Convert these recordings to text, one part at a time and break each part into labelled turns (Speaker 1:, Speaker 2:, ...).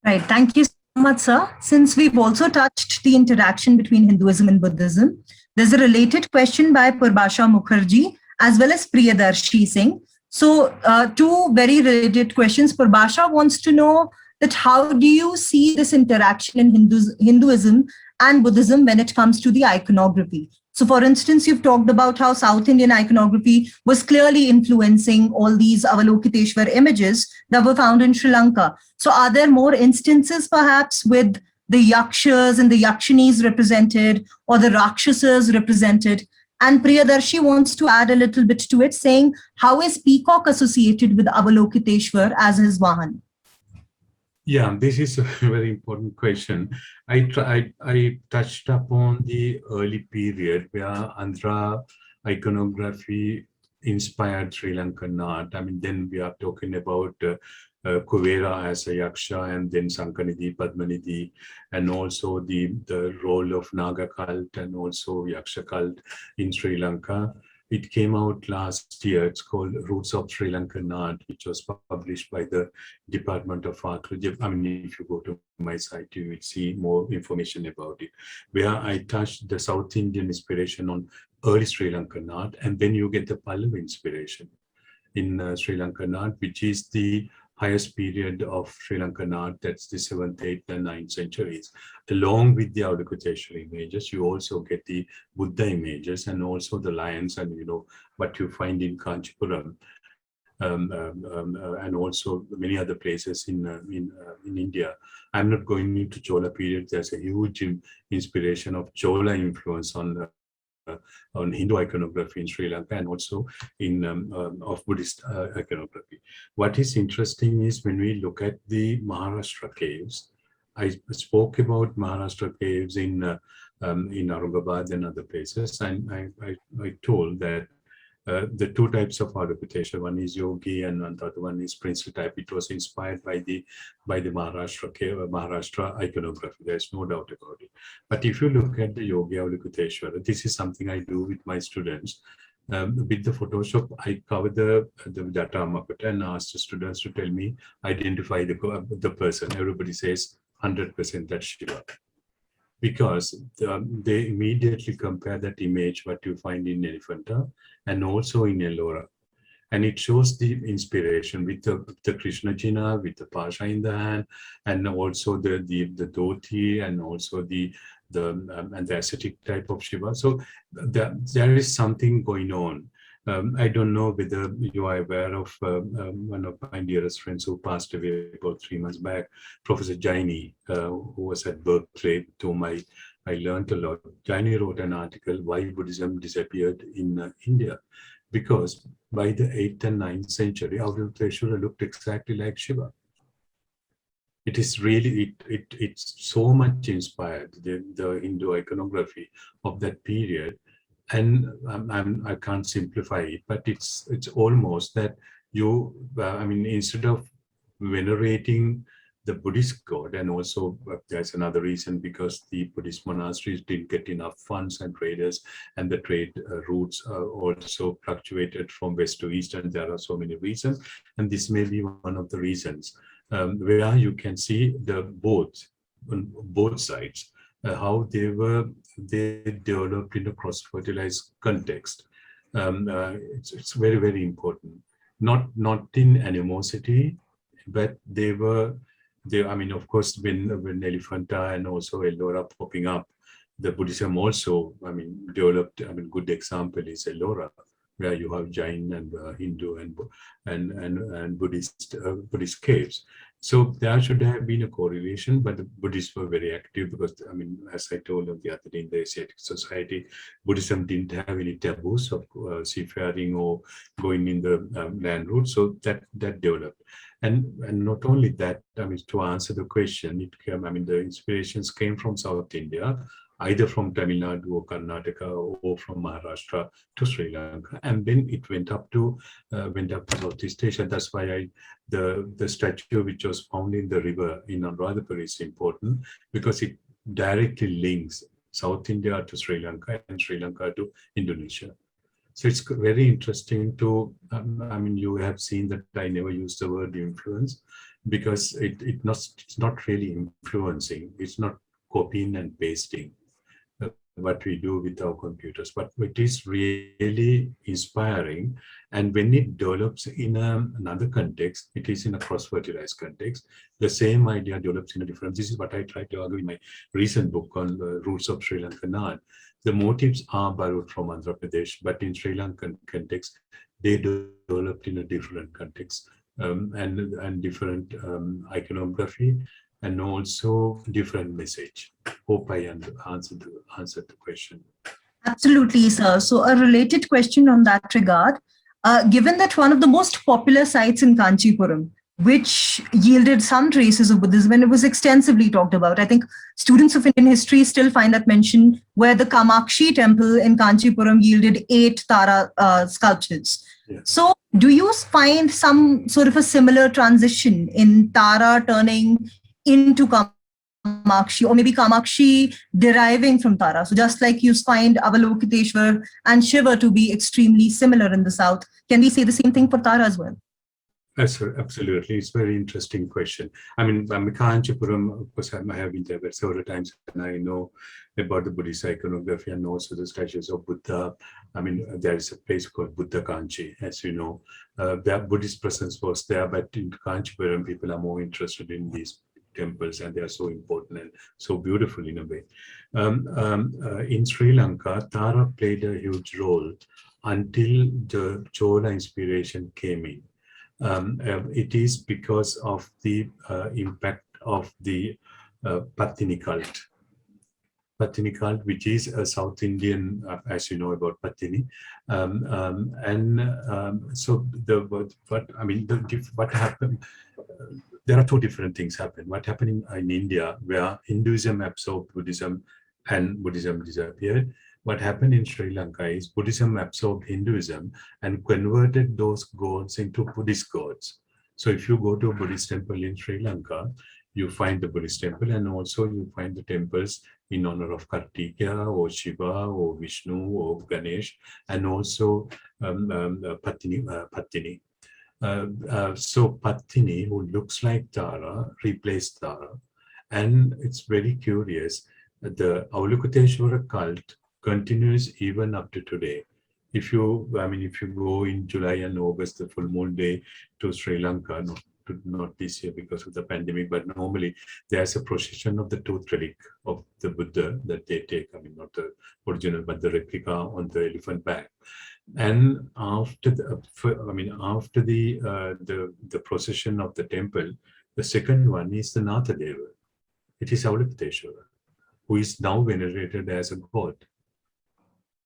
Speaker 1: Right. Thank you so much, sir. Since we've also touched the interaction between Hinduism and Buddhism, there's a related question by Purbasha Mukherjee as well as Priyadarshi Singh. So, two very related questions. Purbasha wants to know that how do you see this interaction in Hinduism and Buddhism when it comes to the iconography? So, for instance, you've talked about how South Indian iconography was clearly influencing all these Avalokiteshvar images that were found in Sri Lanka. So, are there more instances perhaps with the yakshas and the yakshinis represented or the rakshasas represented? And Priyadarshi wants to add a little bit to it, saying, how is peacock associated with Avalokiteshwar as his Vahan?
Speaker 2: Yeah, this is a very important question. I touched upon the early period where Andhra iconography inspired Sri Lankan art. I mean, then we are talking about Kuvera as a yaksha, and then Sankanidhi, Padmanidhi, and also the role of Naga cult and also Yaksha cult in Sri Lanka. It came out last year. It's called Roots of Sri Lankan Art, which was published by the Department of Archaeology. I mean, if you go to my site, you will see more information about it, where I touched the South Indian inspiration on early Sri Lankan art, and then you get the Pallava inspiration in Sri Lankan art, which is the highest period of Sri Lankan art, that's the 7th, 8th, and 9th centuries. Along with the Avalokiteshvara images, you also get the Buddha images and also the lions and, what you find in Kanchipuram. And also many other places in India. I'm not going into Chola period. There's a huge inspiration of Chola influence on Hindu iconography in Sri Lanka and also of Buddhist iconography. What is interesting is when we look at the Maharashtra caves. I spoke about Maharashtra caves in Aurangabad and other places, and I told that the two types of Avalokiteshvara, one is Yogi and the other one is princely type. It was inspired by the Maharashtra iconography. There's no doubt about it. But if you look at the Yogi Avalokiteshvara, this is something I do with my students. With the Photoshop, I cover the data mappet and ask the students to tell me, identify the person. Everybody says 100% that's Shiva, because they immediately compare that image what you find in Elephanta and also in Ellora. And it shows the inspiration with the Krishna Jina, with the Pasha in the hand, and also the dhoti, and also and the ascetic type of Shiva. So there is something going on. I don't know whether you are aware of one of my dearest friends who passed away about 3 months back, Professor Jaini, who was at Berkeley, to whom I learned a lot. Jaini wrote an article, Why Buddhism Disappeared in India. Because by the 8th and 9th century, Avalokiteshvara looked exactly like Shiva. It is really, it's so much inspired, the Hindu iconography of that period. And I can't simplify it, but it's almost that instead of venerating the Buddhist god, and also there's another reason, because the Buddhist monasteries didn't get enough funds and traders, and the trade routes also fluctuated from west to east, and there are so many reasons, and this may be one of the reasons, where you can see on both sides, how they developed in a cross-fertilized context. It's very, very important. Not in animosity, but of course, when Elephanta and also Ellora popping up, the Buddhism also, developed. Good example is Ellora, where you have Jain and Hindu and Buddhist caves. So there should have been a correlation, but the Buddhists were very active because, as I told you the other day, in the Asiatic society, Buddhism didn't have any taboos of seafaring or going in the land route. So that developed. And not only that, to answer the question, the inspirations came from South India, either from Tamil Nadu or Karnataka or from Maharashtra to Sri Lanka, and then it went up to Southeast Asia. That's why the statue which was found in the river in Anuradhapura is important, because it directly links South India to Sri Lanka and Sri Lanka to Indonesia. So it's very interesting to, you have seen that I never use the word influence. because it's not really influencing, it's not copying and pasting what we do with our computers, but it is really inspiring. And when it develops in another context, it is in a cross-fertilized context, the same idea develops in a different. This is what I try to argue in my recent book on the roots of Sri Lankan art. The motifs are borrowed from Andhra Pradesh, but in Sri Lankan context, they developed in a different context, and different iconography, and also different message. Hope I answered the question.
Speaker 1: Absolutely, sir. So a related question on that regard, given that one of the most popular sites in Kanchipuram, which yielded some traces of Buddhism, and it was extensively talked about. I think students of Indian history still find that mention, where the Kamakshi temple in Kanchipuram yielded 8 Tara sculptures.
Speaker 2: Yeah.
Speaker 1: So do you find some sort of a similar transition in Tara turning into Kamakshi, or maybe Kamakshi deriving from Tara? So just like you find Avalokiteshvar and Shiva to be extremely similar in the south, can we say the same thing for Tara as well?
Speaker 2: Yes, absolutely. It's a very interesting question. I mean, Kanchipuram, of course, I have been there several times, and I know about the Buddhist iconography and also the statues of Buddha. I mean, there is a place called Buddha Kanchi, as you know. The Buddhist presence was there, but in Kanchipuram, people are more interested in these temples, and they are so important and so beautiful in a way. In Sri Lanka, Tara played a huge role until the Chola inspiration came in. It is because of the impact of the Patini cult. Patini cult, which is a South Indian, as you know about Patini, so what happened? There are two different things happen. What happened in India, where Hinduism absorbed Buddhism and Buddhism disappeared. What happened in Sri Lanka is Buddhism absorbed Hinduism and converted those gods into Buddhist gods. So if you go to a Buddhist temple in Sri Lanka, you find the Buddhist temple, and also you find the temples in honor of Kartikeya or Shiva or Vishnu or Ganesh, and also Patini. So Patini, who looks like Tara, replaced Tara. And it's very curious, the Avalokiteshvara cult continues even up to today. If you go in July and August, the full moon day, to Sri Lanka, not this year because of the pandemic, but normally there's a procession of the tooth relic of the Buddha that they take. I mean, not the original, but the replica on the elephant back. And after the procession of the temple, the second one is the Nathadeva. It is Avalokiteshvara, who is now venerated as a god.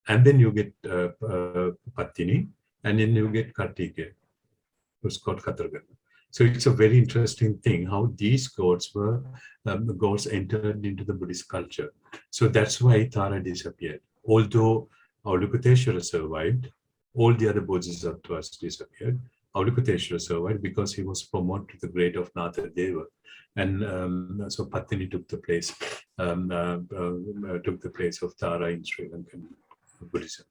Speaker 2: And then you get Patini, and then you get Kartikeya, who's called Katargana. So it's a very interesting thing how these gods entered into the Buddhist culture. So that's why Tara disappeared. Although Avalokiteshvara survived, all the other bodhisattvas disappeared. Avalokiteshvara survived because he was promoted to the grade of Nathadeva, and so Patini took the place of Tara in Sri Lankan Buddhism.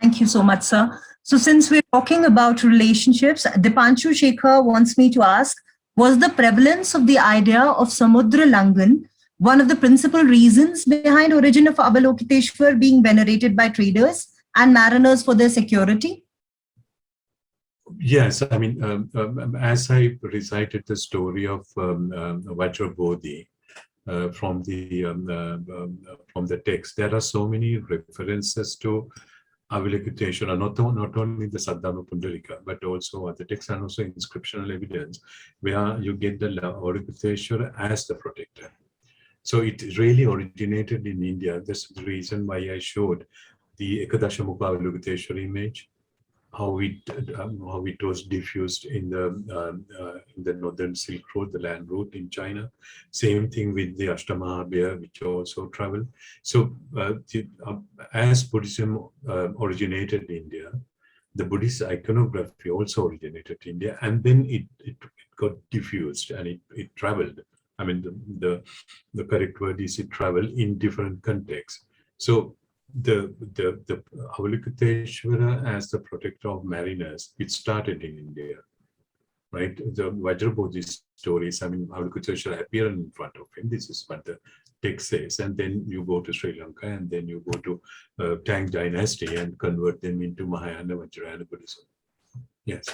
Speaker 1: Thank you so much, sir. So since we're talking about relationships, Dipanshu Shekhar wants me to ask, was the prevalence of the idea of Samudra Langan one of the principal reasons behind origin of Avalokiteshvar being venerated by traders and mariners for their security?
Speaker 2: Yes, I mean, as I recited the story of Vajrabodhi from the text, there are so many references to Avalokiteshvara, not only the Saddharma Pundarika, but also other texts and also inscriptional evidence, where you get the Avalokiteshvara as the protector. So it really originated in India. That's the reason why I showed the Ekadashamukha Avalokiteshvara image, how it was diffused in the northern Silk Road, the land route in China. Same thing with the Ashtamahabhaya, which also traveled. So as Buddhism originated in India, the Buddhist iconography also originated in India, and then it got diffused and it traveled. I mean, the correct word is it traveled in different contexts. So the Avalokiteshvara as the protector of mariners, it started in India. right? The Vajrabodhi stories, I mean, Avalokiteshvara appear in front of him. This is what the text says. And then you go to Sri Lanka, and then you go to Tang dynasty and convert them into Mahayana Vajrayana Buddhism. Yes.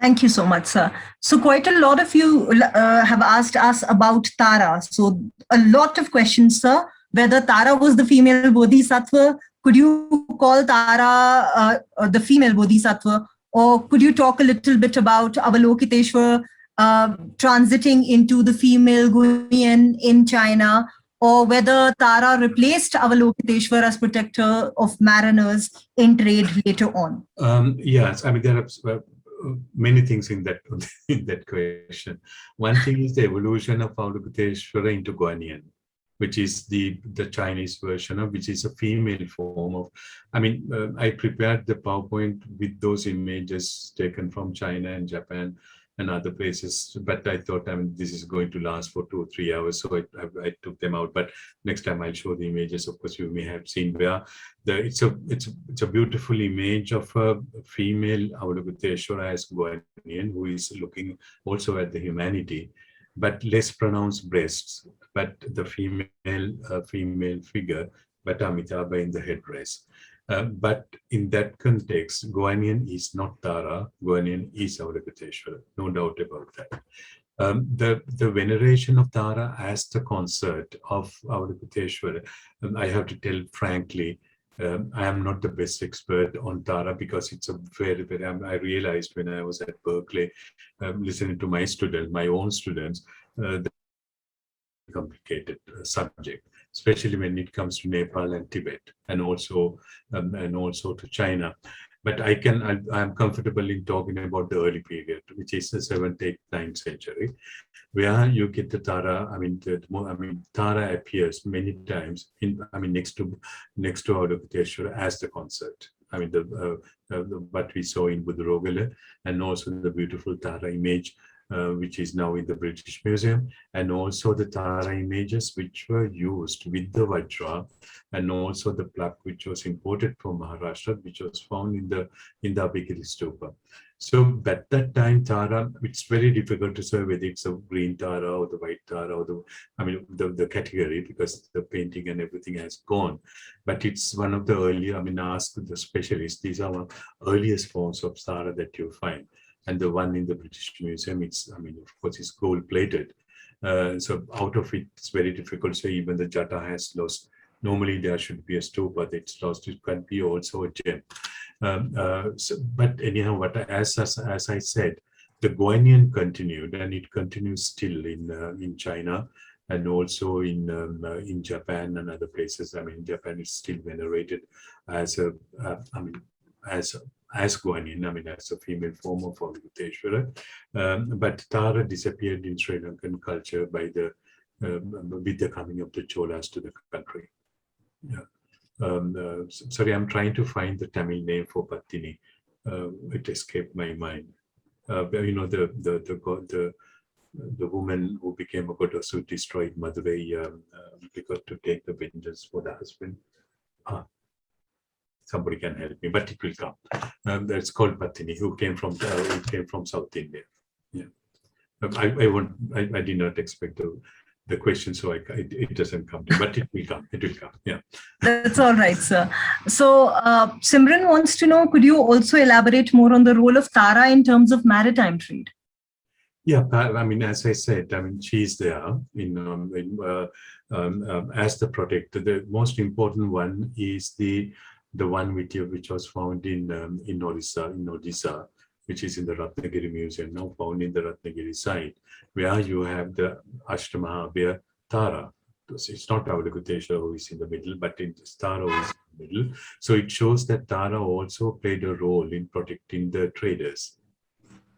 Speaker 1: Thank you so much, sir. So quite a lot of you have asked us about Tara. So a lot of questions, sir. Whether Tara was the female bodhisattva, could you call Tara the female bodhisattva? Or could you talk a little bit about Avalokiteshvara transiting into the female Guardian in China? Or whether Tara replaced Avalokiteshvara as protector of mariners in trade later on?
Speaker 2: Yes, I mean, there are many things in that in that question. One thing is the evolution of Avalokiteshvara into Guanyin, which is the Chinese version of, which is a female form of. I mean, I prepared the PowerPoint with those images taken from China and Japan and other places, but I thought, I mean, this is going to last for 2 or 3 hours, so I took them out. But next time I'll show the images. Of course, you may have seen where it's a beautiful image of a female Avalokiteshvara as Guanyin, who is looking also at the humanity, but less pronounced breasts, but the female figure, but Amitabha in the headdress. But in that context, Guanyin is not Tara, Guanyin is Avalokiteshvara, no doubt about that. The veneration of Tara as the consort of Avalokiteshvara, I have to tell frankly, I am not the best expert on Tara, because it's a very, I realized when I was at Berkeley, listening to my own students, the complicated subject, especially when it comes to Nepal and Tibet, and also to China. But I'm comfortable in talking about the early period, which is the 7th, 8th, 9th century, where you get the Tara. I mean, Tara appears many times next to Avalokiteshvara as the consort. I mean, what we saw in Budrogala, and also the beautiful Tara image, which is now in the British Museum, and also the Tara images which were used with the Vajra, and also the plaque which was imported from Maharashtra, which was found in the Abhigiri Stupa. So at that time, Tara, it's very difficult to say whether it's a green Tara or the white Tara or the category, because the painting and everything has gone. But it's one of the earlier, ask the specialists, these are our earliest forms of Tara that you find. And the one in the British Museum, of course, it's gold-plated. So out of it, it's very difficult to say. Even the Jata has lost. Normally, there should be a stupa that's lost. It can be also a gem. But anyhow, as I said, the Guanyin continued, and it continues still in China, and also in Japan and other places. Japan is still venerated as as Guanyin, as a female form of Avalokiteshvara. But Tara disappeared in Sri Lankan culture with the coming of the Cholas to the country. Yeah. Sorry, I'm trying to find the Tamil name for Pattini. It escaped my mind. The woman who became a goddess who destroyed Madurai because to take the vengeance for the husband. Somebody can help me, but it will come. That's called Pattini, who came from South India. Yeah, I did not expect the question, so it doesn't come to, but it will come. It will come. Yeah,
Speaker 1: that's all right, sir. So Simran wants to know: could you also elaborate more on the role of Tara in terms of maritime trade?
Speaker 2: Yeah, as I said, she's there as the protector. The most important one is the one which was found in Odisha, which is in the Ratnagiri Museum, now found in the Ratnagiri site, where you have the Ashtama, where Tara. It's not Avalokiteshvara who is in the middle, but it's Tara who is in the middle. So it shows that Tara also played a role in protecting the traders.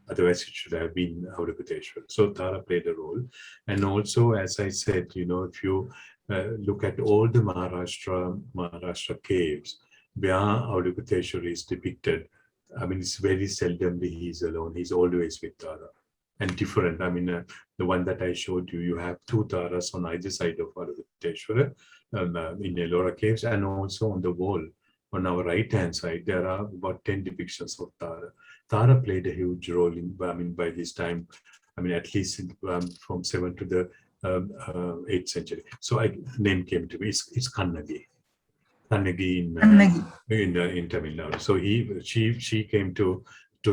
Speaker 2: Otherwise, it should have been Avalokiteshvara. So Tara played a role. And also, as I said, if you look at all the Maharashtra caves, where Avalokiteshvara is depicted, it's very seldomly he's alone. He's always with Tara, and different. The one that I showed you, you have 2 Taras on either side of Avalokiteshvara in Ellora caves, and also on the wall on our right-hand side, there are about 10 depictions of Tara. Tara played a huge role in, by this time, at least from 7th to the 8th century. So name came to me, it's Kannagi. Kannagi in Tamil Nadu. So she came to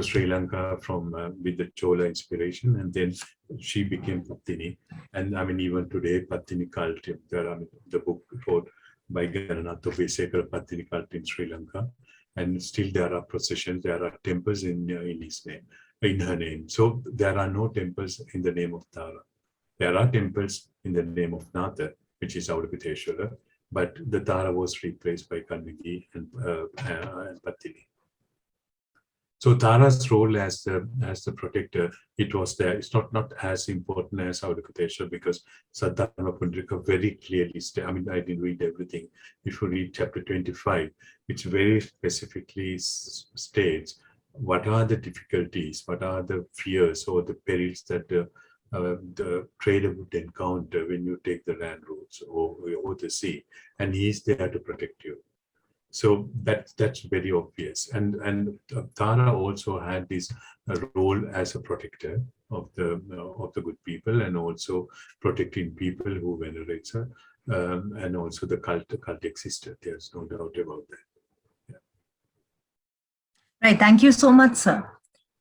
Speaker 2: Sri Lanka from with the Chola inspiration, and then she became Pattini. And even today, Pattini cult, the book wrote by Gananath Vesekara, Pattini cult in Sri Lanka. And still there are processions, there are temples in his name, in her name. So there are no temples in the name of Tara. There are temples in the name of Natha, which is Avalokiteshvara, but the Tara was replaced by Kannagi and Pattini. So Tara's role as the protector, it was there. It's not as important as Avalokiteshvara, because Saddharma Pundrika very clearly I didn't read everything. If you read chapter 25, it very specifically states what are the difficulties, what are the fears or the perils that the trader would encounter when you take the land routes or the sea, and he's there to protect you. So that's very obvious. And Tara also had this role as a protector of the good people, and also protecting people who venerate her, and also the cult existed. There's no doubt about that. Yeah.
Speaker 1: Right. Thank you so much, sir.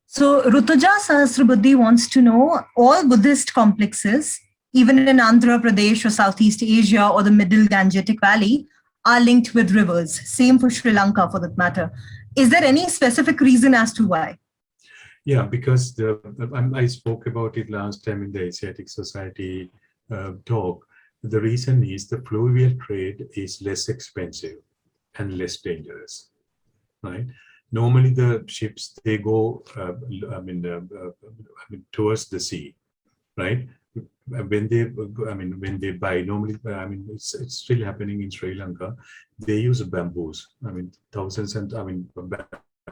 Speaker 1: So Rutuja Sahasrabuddhi wants to know, all Buddhist complexes, even in Andhra Pradesh or Southeast Asia or the Middle Gangetic Valley, are linked with rivers. Same for Sri Lanka, for that matter. Is there any specific reason as to why?
Speaker 2: Yeah, because I spoke about it last time in the Asiatic Society talk. The reason is the fluvial trade is less expensive and less dangerous, right? Normally the ships, they go towards the sea, right? When they buy, normally, it's still happening in Sri Lanka. They use bamboos. Thousands and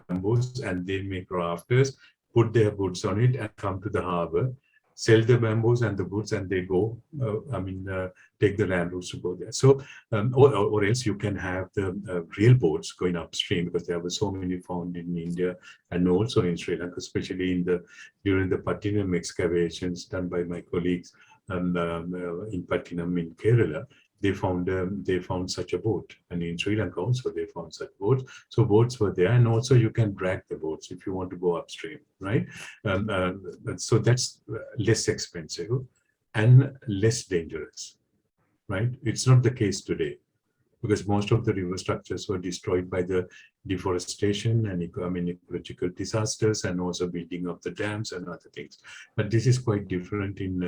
Speaker 2: bamboos, and they make rafters, put their goods on it, and come to the harbor, sell the bamboos and the goods, and they go. Take the land routes to go there. So, or else you can have the real boats going upstream, because there were so many found in India and also in Sri Lanka, especially during the Pattinam excavations done by my colleagues in Pattinam in Kerala. They found such a boat, and in Sri Lanka also they found such boats. So boats were there, and also you can drag the boats if you want to go upstream, right? So that's less expensive and less dangerous. Right? It's not the case today, because most of the river structures were destroyed by the deforestation and ecological disasters, and also building of the dams and other things. But this is quite different in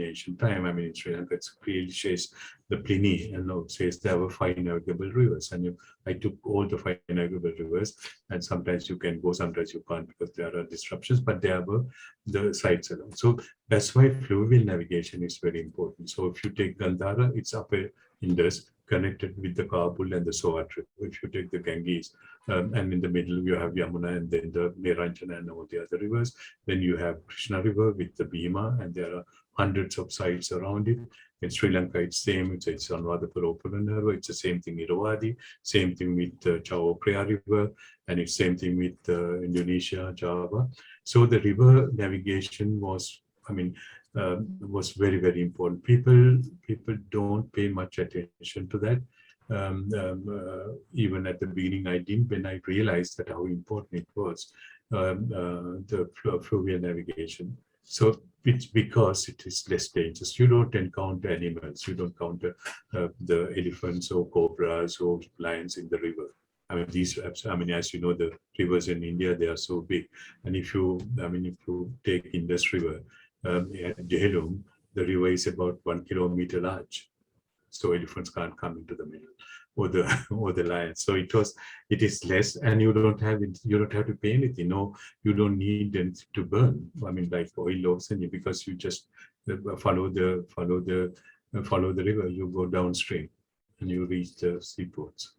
Speaker 2: ancient time. In Sri Lanka, it clearly says the Pliny and says there were 5 navigable rivers, and I took all the 5 navigable rivers, and sometimes you can go, sometimes you can't, because there are disruptions, but there were the sites along. So that's why fluvial navigation is very important. So if you take Gandhara, it's upper Indus, connected with the Kabul and the Swat River. If you take the Ganges, and in the middle you have Yamuna, and then the Meranjana and all the other rivers. Then you have Krishna River with the Bhima, and there are hundreds of sites around it. In Sri Lanka, it's same. It's Anuradhapura River. It's the same thing Irrawaddy. Same thing with Chao Phraya River, and it's same thing with Indonesia, Java. So the river navigation was very, very important. People don't pay much attention to that. Even at the beginning, I didn't, when I realized that how important it was, the fluvial navigation. So it's because it is less dangerous. You don't encounter animals. You don't encounter the elephants or cobras or lions in the river. As you know, the rivers in India, they are so big. And if you take Indus River, at Jhelum, the river is about 1 kilometer large, so elephants can't come into the middle, or the lions. So it is less, and you don't have to pay anything. No, you don't need them to burn. Like oil or something, because you just follow the river. You go downstream, and you reach the seaports.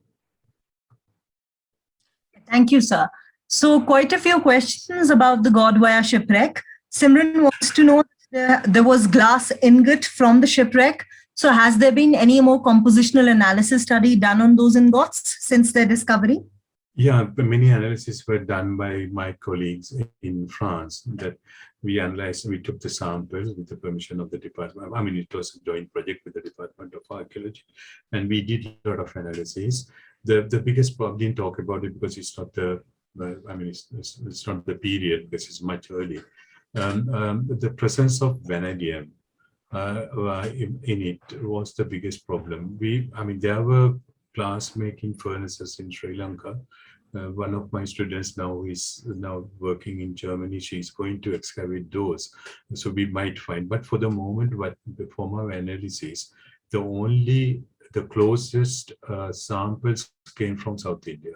Speaker 1: Thank you, sir. So quite a few questions about the Godwaya shipwreck. Simran wants to know, there was glass ingot from the shipwreck. So has there been any more compositional analysis study done on those ingots since their discovery?
Speaker 2: Yeah, many analyses were done by my colleagues in France that we analyzed, we took the samples with the permission of the department. I mean, it was a joint project with the Department of Archaeology, and we did a lot of analysis. The biggest problem, didn't talk about it because it's not the, I mean, it's not the period because it's much earlier. The presence of vanadium in it was the biggest problem. I mean, there were glass making furnaces in Sri Lanka. One of my students now is now working in Germany. She's going to excavate those. So we might find, but for the moment, from our analysis, the closest samples came from South India.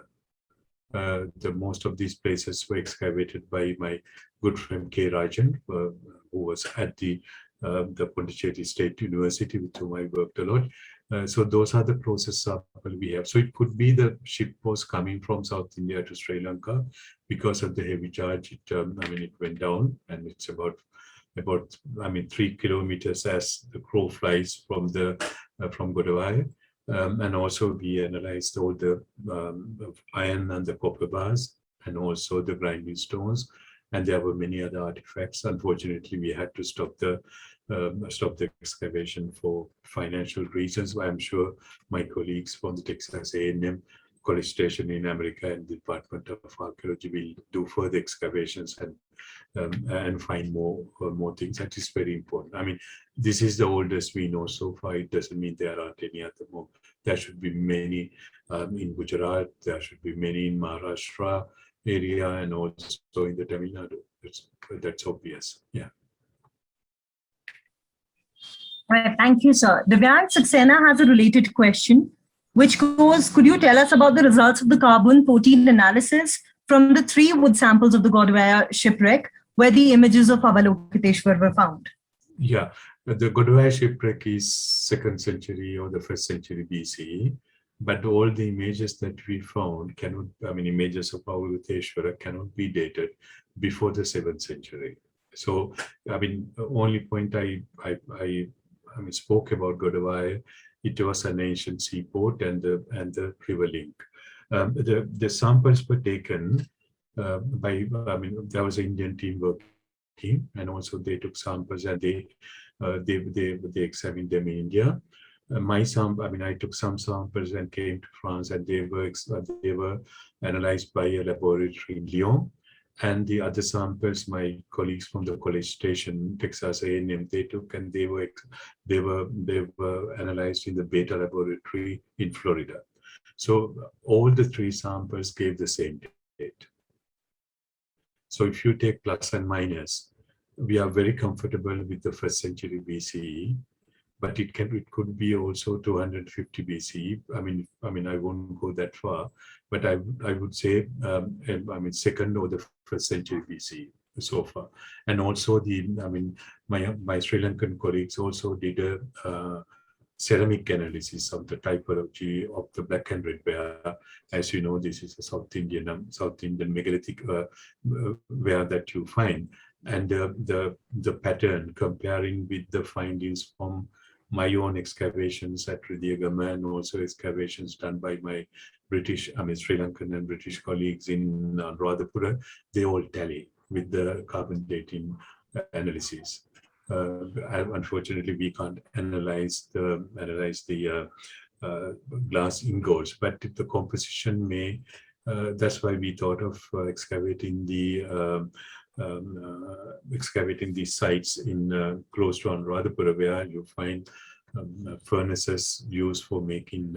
Speaker 2: The most of these places were excavated by my good friend K. Rajan, who was at the Pondicherry State University, with whom I worked a lot. So those are the closest samples we have. So it could be the ship was coming from South India to Sri Lanka because of the heavy charge. It went down, and it's about 3 kilometers as the crow flies from Godawaya. And also we analyzed all the iron and the copper bars, and also the grinding stones. And there were many other artifacts. Unfortunately, we had to stop the excavation for financial reasons. I'm sure my colleagues from the Texas A&M College Station in America and the Department of Archaeology will do further excavations and find more things. That is very important. I mean, this is the oldest we know so far. It doesn't mean there aren't any at the moment. There should be many in Gujarat. There should be many in Maharashtra area, and also in the Tamil Nadu. That's obvious. Yeah.
Speaker 1: Right, thank you, sir. Divyang Saxena has a related question, which goes, could you tell us about the results of the carbon-14 analysis from the 3 wood samples of the Godawaya shipwreck, where the images of Avalokiteshwar were found?
Speaker 2: Yeah, the Godawaya shipwreck is 2nd century or the 1st century BCE. But all the images that we found images of Avalokiteshvara cannot be dated before the 7th century. So, only point I spoke about Godawaya, it was an ancient seaport and the river link. The samples were taken there was an Indian team working, and also they took samples and they examined them in India. I took some samples and came to France, and they were analyzed by a laboratory in Lyon. And the other samples, my colleagues from the College Station, Texas A&M, they took, and they were analyzed in the Beta laboratory in Florida. So all the 3 samples gave the same date. So if you take plus and minus, we are very comfortable with the 1st century BCE. But it could be also 250 BCE. I won't go that far, but I would say 2nd or the 1st century BCE so far. And also my Sri Lankan colleagues also did a ceramic analysis of the typology of the black and red ware. As you know, this is a South Indian megalithic ware that you find, and the pattern comparing with the findings from my own excavations at Ridiyagama, and also excavations done by my Sri Lankan and British colleagues in Anuradhapura, they all tally with the carbon dating analysis. Unfortunately, we can't analyze the glass ingots, but the composition may. That's why we thought of excavating these sites in close to Anuradhapura, where you find furnaces used for making,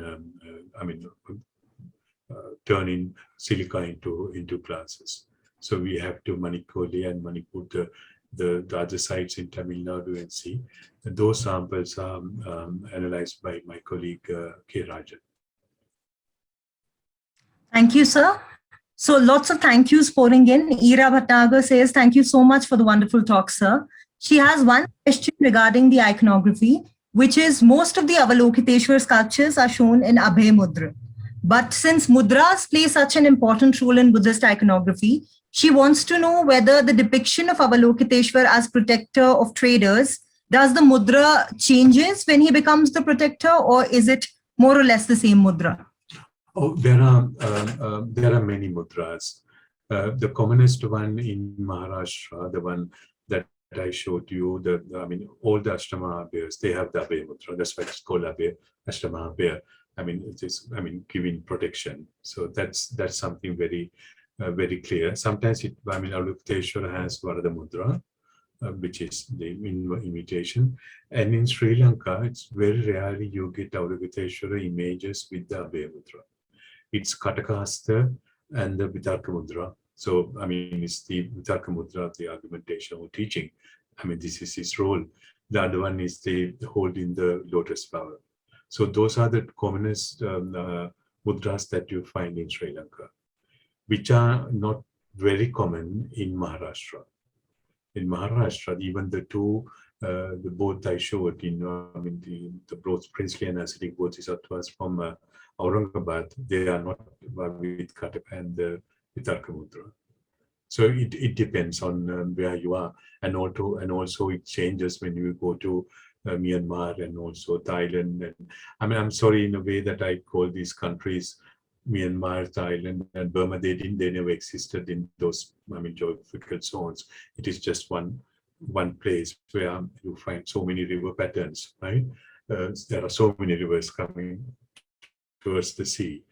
Speaker 2: turning silica into glasses. So we have to Manikoli and Manipur, the other sites in Tamil Nadu, and see. Those samples are analyzed by my colleague K. Rajan.
Speaker 1: Thank you, sir. So lots of thank yous pouring in. Ira Bhattanagar says, thank you so much for the wonderful talk, sir. She has one question regarding the iconography, which is most of the Avalokiteshwar sculptures are shown in Abhay Mudra. But since mudras play such an important role in Buddhist iconography, she wants to know whether the depiction of Avalokiteshwar as protector of traders does the mudra changes when he becomes the protector, or is it more or less the same mudra?
Speaker 2: Oh, there are many mudras. The commonest one in Maharashtra, the one that I showed you, all the Ashtama Abhayas, they have the Abhay mudra. That's why it's called Abhay, Ashtama Abhaya. Giving protection. So that's something very, very clear. Sometimes Avalokiteshvara has Varada mudra, which is the imitation. And in Sri Lanka, it's very rarely you get Avalokiteshvara images with the Abhay mudra. It's Katakahasta and the Vitarka mudra. So, it's the Vitarka mudra, the argumentation or teaching. This is his role. The other one is the holding the lotus flower. So those are the commonest mudras that you find in Sri Lanka, which are not very common in Maharashtra. In Maharashtra, even the two, the both I showed in, the both princely and ascetic bodhisattvas from Aurangabad, they are not with Kataka and the Vitarka mudra. So it depends on where you are, and also it changes when you go to Myanmar and also Thailand. And I'm sorry in a way that I call these countries Myanmar, Thailand, and Burma. They never existed in those geographical zones. It is just one place where you find so many river patterns, right? There are so many rivers coming towards the sea.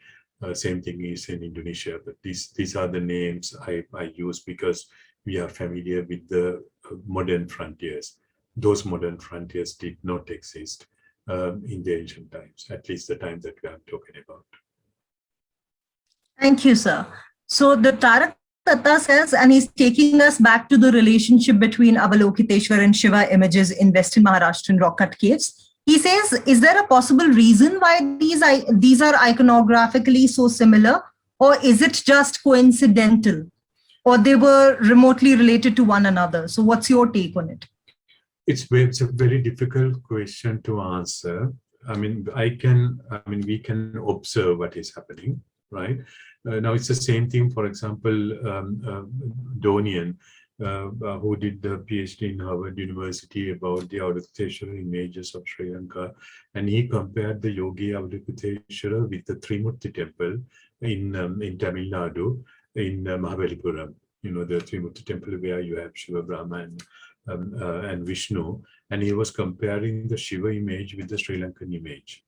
Speaker 2: Same thing is in Indonesia, but these are the names I use because we are familiar with the modern frontiers. Those modern frontiers did not exist in the ancient times, at least the time that we are talking about.
Speaker 1: Thank you, sir. So the Tarak Datta says, and he's taking us back to the relationship between Avalokiteshvara and Shiva images in Western Maharashtrian rock cut caves. He says, is there a possible reason why these are iconographically so similar, or is it just coincidental, or they were remotely related to one another? So what's your take on it?
Speaker 2: It's a very difficult question to answer. We can observe what is happening, right? Now it's the same thing, for example, Donian, who did the PhD in Harvard University about the Avalokiteshvara images of Sri Lanka, and he compared the Yogi Avalokiteshvara with the Trimurti temple in Tamil Nadu, in Mahabalipuram. The Trimurti temple where you have Shiva, Brahma, and Vishnu, and he was comparing the Shiva image with the Sri Lankan image,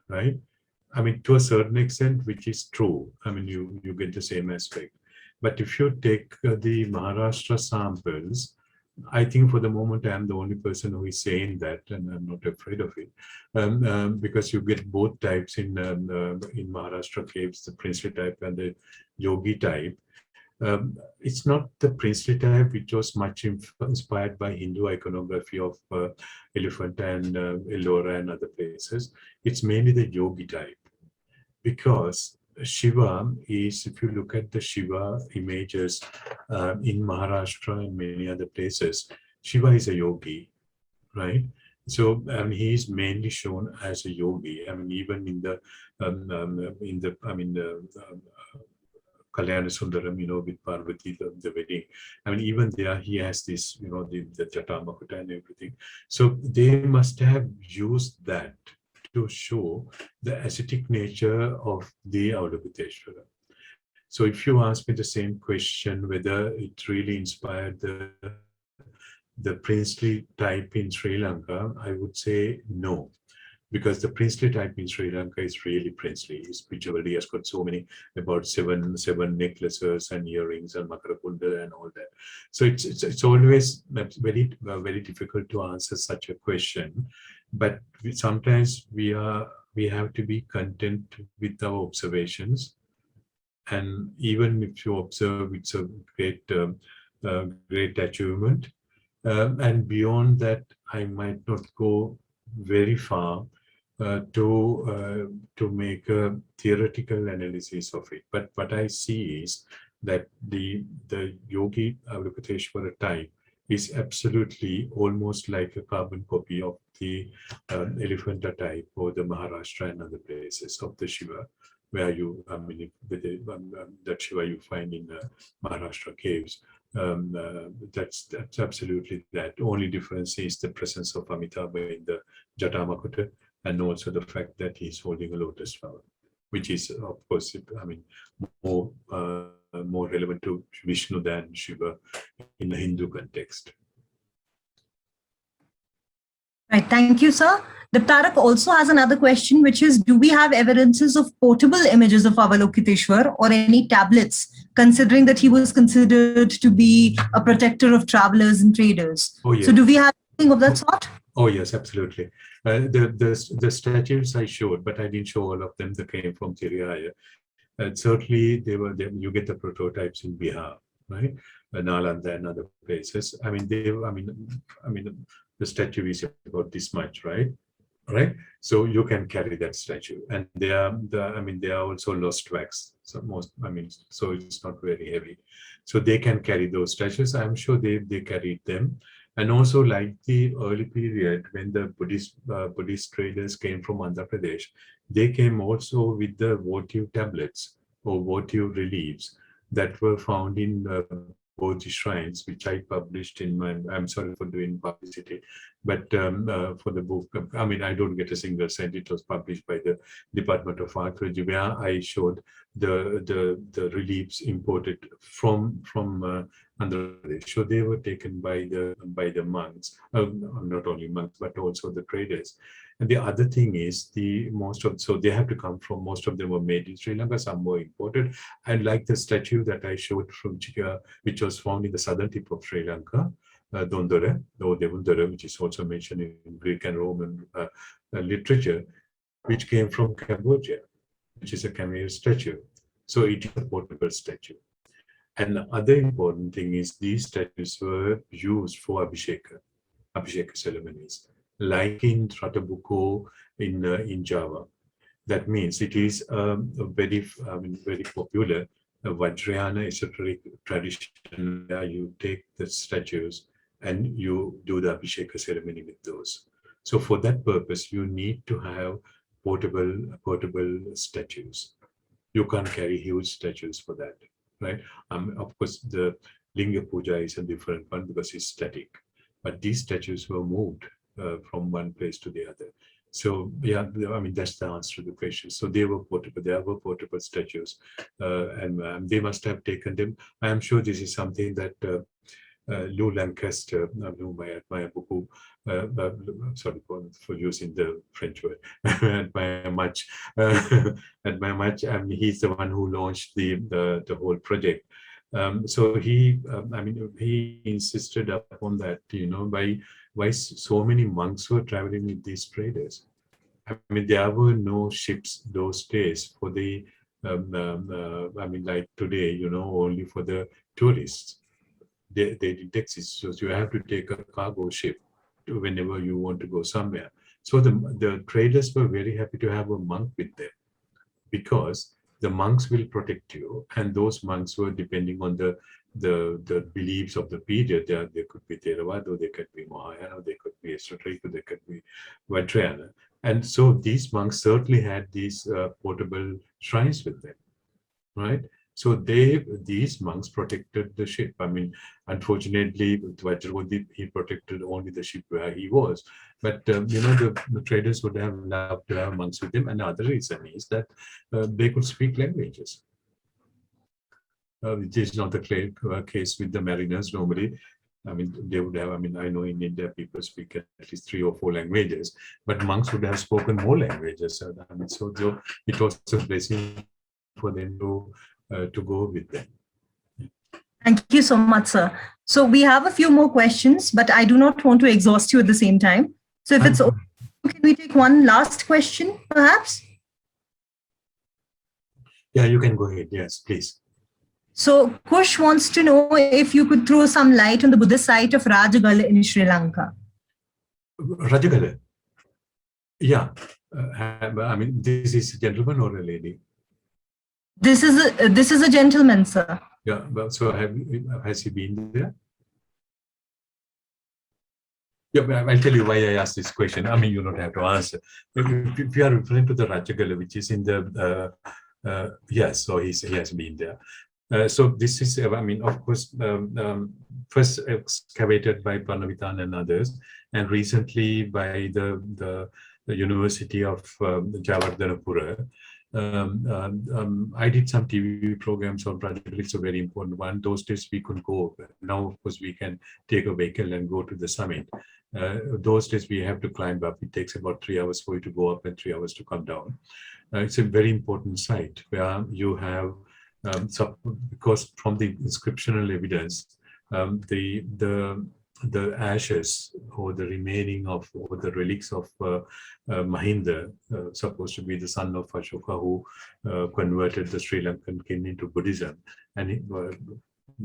Speaker 2: right? To a certain extent, which is true. You get the same aspect. But if you take the Maharashtra samples, I think for the moment I'm the only person who is saying that, and I'm not afraid of it, because you get both types in Maharashtra caves, the princely type and the yogi type. It's not the princely type which was much inspired by Hindu iconography of Elephant and Ellora and other places. It's mainly the yogi type, because Shiva is, if you look at the Shiva images in Maharashtra and many other places, Shiva is a yogi, right? So he is mainly shown as a yogi. Even in the Kalyana Sundaram, with Parvati, the wedding. Even there he has this, the Jata Makuta and everything. So they must have used that to show the ascetic nature of the Avalokiteshvara. So if you ask me the same question, whether it really inspired the princely type in Sri Lanka, I would say no. Because the princely type in Sri Lanka is really princely. His jewelry has got so many, about seven necklaces and earrings and Makarapunda and all that. So it's always very, very difficult to answer such a question. But sometimes we have to be content with our observations. And even if you observe, it's a great achievement. And beyond that, I might not go very far to make a theoretical analysis of it. But what I see is that the Yogi Avalokiteshvara type is absolutely almost like a carbon copy of the Elephanta type or the Maharashtra and other places of the Shiva, where that Shiva you find in the Maharashtra caves. That's absolutely that. Only difference is the presence of Amitabha in the Jatamakota, and also the fact that he's holding a lotus flower, which is, of course, I mean, more relevant to Vishnu than Shiva in the Hindu context.
Speaker 1: Right, thank you, sir. Diptarak also has another question, which is, do we have evidences of portable images of Avalokiteshwar or any tablets, considering that he was considered to be a protector of travelers and traders?
Speaker 2: Oh, yeah.
Speaker 1: So do we have anything of that sort?
Speaker 2: Oh, yes, absolutely. The statues I showed, but I didn't show all of them that came from Tirihaya. Certainly, they were there. You get the prototypes in Bihar, right? Nalanda and other places. I mean, the statue is about this much, right? Right. So you can carry that statue, and they are also lost wax. So so it's not very heavy. So they can carry those statues. I'm sure they carried them. And also, like the early period when the Buddhist traders came from Andhra Pradesh, they came also with the votive tablets or votive reliefs that were found in both the shrines, which I published in my. I'm sorry for doing publicity, but for the book, I mean, I don't get a single cent. It was published by the Department of Archaeology, where I showed the reliefs imported from Andhra Pradesh. So they were taken by the monks, not only monks but also the traders. And the other thing is so they have to come from, most of them were made in Sri Lanka, some were imported. And like the statue that I showed from Chika, which was found in the southern tip of Sri Lanka, Dondora or Devundara, which is also mentioned in Greek and Roman literature, which came from Cambodia, which is a Khmer statue. So it is a portable statue. And the other important thing is these statues were used for Abhisheka ceremonies, like in Ratabuko in Java. That means it is very popular Vajrayana esoteric tradition where you take the statues and you do the Abhisheka ceremony with those. So for that purpose, you need to have portable statues. You can't carry huge statues for that, right? Of course, the Linga Puja is a different one because it's static, but these statues were moved from one place to the other. So yeah, I mean, that's the answer to the question. So they were portable statues, and they must have taken them. I am sure this is something that Lou Lancaster, whom I admire beaucoup, sorry for using the French word, admire much. He's the one who launched the whole project. So he insisted upon that, why so many monks were traveling with these traders. I mean, there were no ships those days for the, like today, only for the tourists. They didn't exist. So you have to take a cargo ship whenever you want to go somewhere. So the traders were very happy to have a monk with them, because the monks will protect you, and those monks were depending on the beliefs of the period. They could be Theravada, they could be Mahayana, they could be esoteric, they could be Vajrayana. And so these monks certainly had these portable shrines with them, right? So these monks protected the ship. I mean, unfortunately, with Vajradip, he protected only the ship where he was. But the traders would have loved to have monks with them. And the other reason is that they could speak languages, which is not the case with the mariners normally. I mean, they would have, I know in India people speak at least 3 or 4 languages, but monks would have spoken more languages. So it was a blessing for them to go with them.
Speaker 1: Thank you so much, sir. So we have a few more questions, but I do not want to exhaust you at the same time. So if it's okay, can we take one last question, perhaps?
Speaker 2: Yeah, you can go ahead. Yes, please.
Speaker 1: So Kush wants to know if you could throw some light on the Buddhist site of Rajagala in Sri Lanka.
Speaker 2: Rajagala? Yeah. This is a gentleman or a lady?
Speaker 1: This is a gentleman, sir.
Speaker 2: Yeah, but so has he been there? Yeah, I'll tell you why I asked this question. I mean, you don't have to answer. If you are referring to the Rajagala, which is in the yes, so he has been there. So this is, I mean, of course, first excavated by Parnavitan and others, and recently by the University of Javardhanapura. I did some TV programs on Rajagala. It's a very important one. Those days we couldn't go. Now, of course, we can take a vehicle and go to the summit. Those days we have to climb up. It takes about 3 hours for you to go up and 3 hours to come down. It's a very important site where you have, because from the inscriptional evidence, the ashes or the remaining of, or the relics of Mahinda, supposed to be the son of Ashoka, who converted the Sri Lankan king into Buddhism, and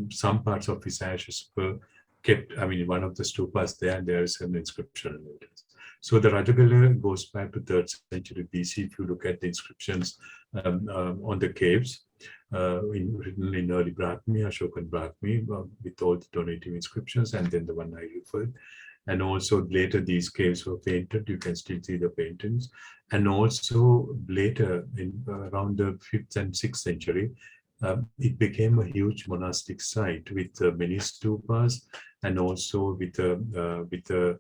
Speaker 2: some parts of his ashes were kept. I mean, one of the stupas there is an inscription evidence. So the Rajagala goes back to 3rd century BC. If you look at the inscriptions on the caves, written in early Brahmi, Ashokan Brahmi, with all the donative inscriptions, and then the one I referred. And also later these caves were painted. You can still see the paintings. And also later, in around the 5th and 6th century, it became a huge monastic site with many stupas, and also with the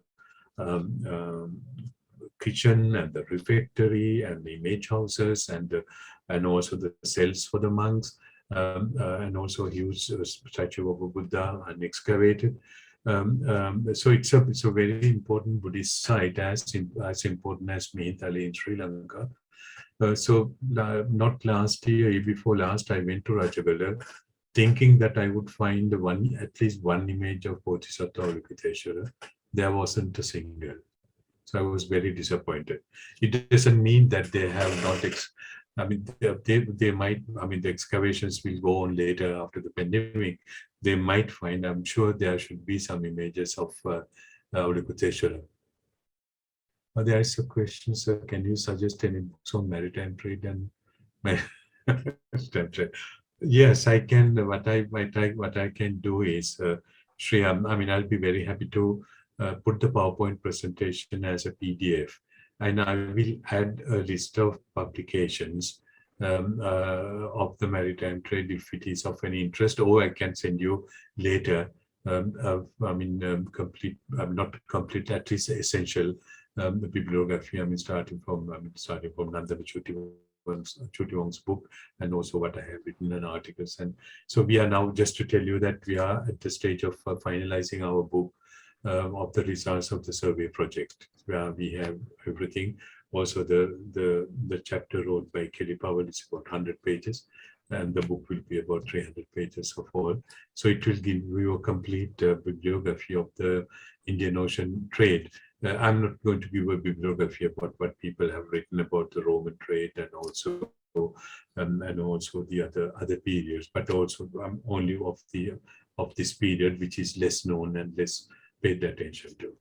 Speaker 2: kitchen and the refectory and the image houses, and also the cells for the monks, and also a huge statue of a Buddha unexcavated. So it's a very important Buddhist site, as important as Mehitali in Sri Lanka. So not last year before last, I went to Rajagala thinking that I would find at least one image of Bodhisattva Avalokiteshvara. There wasn't a single. So I was very disappointed. It doesn't mean that they have not, I mean, they might, I mean, the excavations will go on later after the pandemic. They might find, I'm sure there should be some images of Avalokiteshvara. There is a question, sir. Can you suggest any books on maritime trade and maritime trade? Yes, I can. What I can do is, Shreya, I mean, I'll be very happy to put the PowerPoint presentation as a PDF, and I will add a list of publications of the maritime trade if it is of any interest, or I can send you later. I mean, complete, not complete, at least essential the bibliography. I mean, starting from Nandana Chutiwong's book, and also what I have written in articles. And so we are now, just to tell you that we are at the stage of finalizing our book of the results of the survey project, where we have everything. Also, the chapter wrote by Kelly Powell is about 100 pages, and the book will be about 300 pages of all. So it will give you a complete bibliography of the Indian Ocean trade. I'm not going to give a bibliography about what people have written about the Roman trade, and also the other periods, but also only of this period, which is less known and less paid attention to.